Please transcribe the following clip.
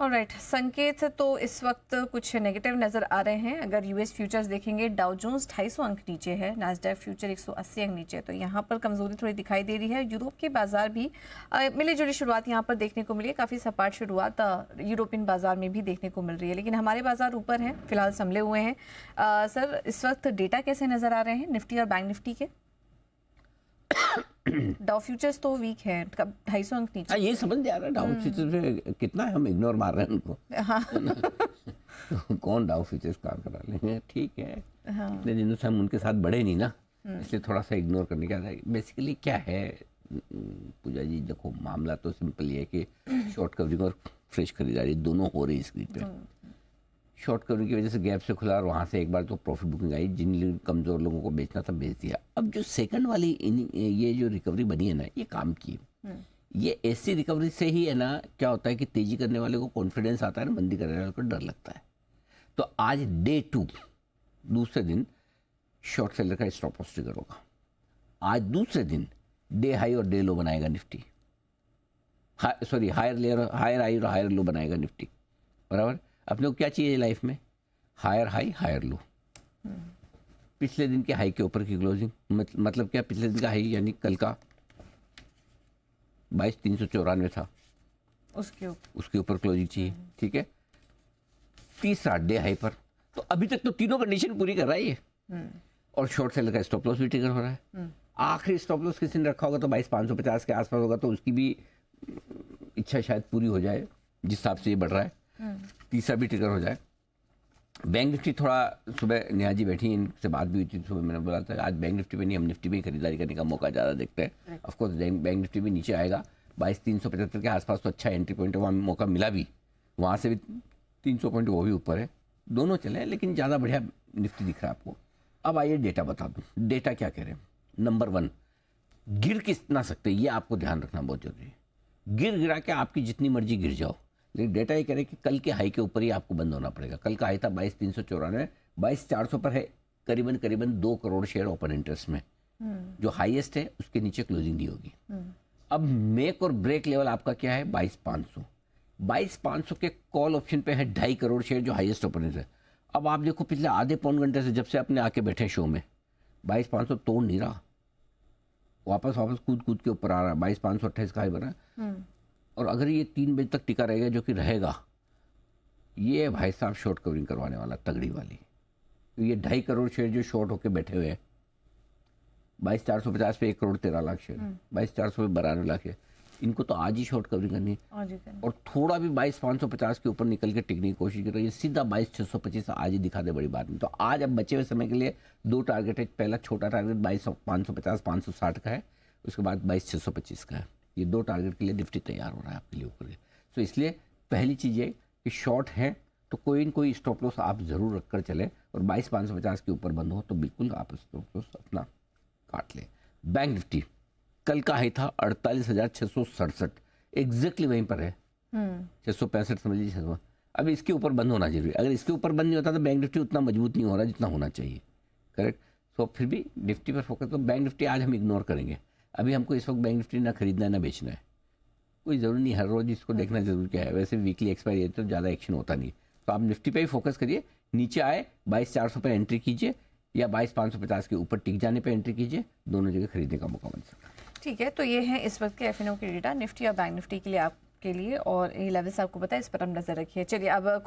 Alright, संकेत तो इस वक्त कुछ नेगेटिव नजर आ रहे हैं। अगर यूएस फ्यूचर्स देखेंगे, डाउ जोन्स 250 अंक नीचे है, नास्डैक फ्यूचर 180 अंक नीचे है, तो यहाँ पर कमजोरी थोड़ी दिखाई दे रही है। यूरोप के बाजार भी मिली जुली शुरुआत यहाँ पर देखने को मिली है। काफ़ी सपाट शुरुआत यूरोपियन बाजार में भी देखने को मिल रही है, लेकिन हमारे बाजार ऊपर हैं, फिलहाल संभले हुए हैं। सर, इस वक्त डेटा कैसे नजर आ रहे हैं निफ्टी और बैंक निफ्टी के? डाउ फ्यूचर्स तो वीक है, 250 अंक नीचे। ये समझ नहीं आ रहा डाउ फ्यूचर्स में कितना है, हम इग्नोर मार रहे हैं उनको। हाँ। कौन डाउ फ्यूचर्स काम करा लेंगे, ठीक है। हाँ। इतने दिनों से हम उनके साथ बढ़े नहीं ना, इसलिए थोड़ा सा इग्नोर करने का। बेसिकली क्या है पूजा जी, देखो मामला तो सिंपल ही है कि शॉर्ट कवरिंग और फ्रेश खरीदारी दोनों हो रही स्क्रीन पे। शॉर्ट कवरिंग की वजह से गैप से खुला और वहाँ से एक बार तो प्रॉफिट बुकिंग आई, जिन कमज़ोर लोगों को बेचना था बेच दिया। अब जो सेकंड वाली ये जो रिकवरी बनी है ना, ये काम की। ये ऐसी रिकवरी से ही है ना, क्या होता है कि तेजी करने वाले को कॉन्फिडेंस आता है ना, मंदी करने वाले को डर लगता है। तो आज डे 2 दूसरे दिन शॉर्ट सेलर का स्टॉप लॉस ट्रिगर होगा। आज दूसरे दिन डे हाई और डे लो बनाएगा निफ्टी, हायर हाई और हायर लो बनाएगा निफ्टी, बराबर। अपने को क्या चाहिए लाइफ में? Higher high higher low. पिछले दिन के हाई के ऊपर की क्लोजिंग, मतलब क्या, पिछले दिन का हाई यानी कल का 22,394 था, उसके ऊपर क्लोजिंग चाहिए, ठीक है। तीसरा डे हाई पर, तो अभी तक तो तीनों कंडीशन पूरी कर रहा है ये। और शॉर्ट सेलर का स्टॉप लॉस भी ट्रिगर हो रहा है। आखिरी स्टॉप लॉस किसी ने रखा होगा तो 22,550 के आसपास होगा, तो उसकी भी इच्छा शायद पूरी हो जाए जिस हिसाब से ये बढ़ रहा है। तीसरा भी ट्रिगर हो जाए। बैंक निफ्टी थोड़ा, सुबह नियाजी बैठी, इनसे बात भी हुई थी सुबह, मैंने बोला था आज बैंक निफ्टी में नहीं, हम निफ्टी में ही खरीदारी करने का मौका ज़्यादा देखते हैं। ऑफकोर्स बैंक निफ्टी भी नीचे आएगा 22,375 के आसपास, तो अच्छा एंट्री पॉइंट वहाँ मौका मिला भी, वहाँ से भी 300 पॉइंट वो भी ऊपर है, दोनों चले, लेकिन ज़्यादा बढ़िया निफ्टी दिख रहा है आपको। अब आइए डेटा बता दूँ, डेटा क्या कह रहे हैं। नंबर 1, गिर कितना सकते, ये आपको ध्यान रखना बहुत जरूरी है। गिरा के आपकी जितनी मर्जी गिर जाओ, लेकिन डेटा ये कह रहे हैं कि कल के हाई के ऊपर ही आपको बंद होना पड़ेगा। कल का हाई था 22,394, 22,400 पर है, करीबन 2 करोड़ शेयर ओपन इंटरेस्ट में, जो हाईएस्ट है उसके नीचे क्लोजिंग दी होगी। अब मेक और ब्रेक लेवल आपका क्या है? 22,500। 22,500 के कॉल ऑप्शन पे है 2.5 करोड़ शेयर, जो हाईएस्ट ओपन इंटरेस्ट है। अब आप देखो पिछले आधे पौन घंटे से जब से अपने आके बैठे शो में, 22,500 तोड़ नहीं रहा, वापस कूद के ऊपर आ रहा है। 22,528 का हाई बना है। और अगर ये 3 बजे तक टिका रहेगा, जो कि रहेगा, ये भाई साहब शॉर्ट कवरिंग करवाने वाला तगड़ी वाली। तो ये 2.5 करोड़ शेयर जो शॉर्ट होके बैठे हुए हैं, 22,450 पे 1 करोड़ 13 लाख शेयर, 22,400 पे 92 लाख है, इनको तो आज ही शॉर्ट कवरिंग करनी है। और थोड़ा भी 22,550 के ऊपर निकल के टिकने की कोशिश करो, ये सीधा 22,625 आज ही दिखा दे, बड़ी बात नहीं। तो आज अब बचे हुए समय के लिए 2 टारगेट है। पहला छोटा टारगेट 22,550 560 का है, उसके बाद 22,625 का है। ये 2 टारगेट के लिए निफ्टी तैयार हो रहा है आपके लिए ऊपर के। तो इसलिए पहली चीज़ ये कि शॉर्ट है तो कोई न कोई स्टॉप लॉस आप ज़रूर रखकर चले, और 22,550 के ऊपर बंद हो तो बिल्कुल आप स्टॉप लॉस अपना काट लें। बैंक निफ्टी कल का हाई था 48,667, एग्जैक्टली वहीं पर है, 665 समझ लीजिए 600। अब इसके ऊपर बंद होना जरूरी है। अगर इसके ऊपर बंद नहीं होता तो बैंक निफ्टी उतना मजबूत नहीं हो रहा जितना होना चाहिए, करेक्ट। तो फिर भी निफ्टी पर फोकस, तो बैंक निफ्टी आज हम इग्नोर करेंगे। अभी हमको इस वक्त बैंक निफ्टी ना खरीदना है ना बेचना है, कोई ज़रूरी नहीं हर रोज़ इसको देखना जरूर क्या है। वैसे वीकली एक्सपायरी है तो ज़्यादा एक्शन होता नहीं, तो आप निफ्टी पे ही फोकस करिए। नीचे आए 22,400 पर एंट्री कीजिए, या 22,550 के ऊपर टिक जाने पे एंट्री कीजिए, दोनों जगह खरीदने का मौका बन सकता है। ठीक है, तो ये है इस वक्त के एफएनओ के डेटा निफ्टी और बैंक निफ्टी के लिए आपके लिए, और ये लेवल्स आपको पता है, इस पर हम नजर रखिए। चलिए अब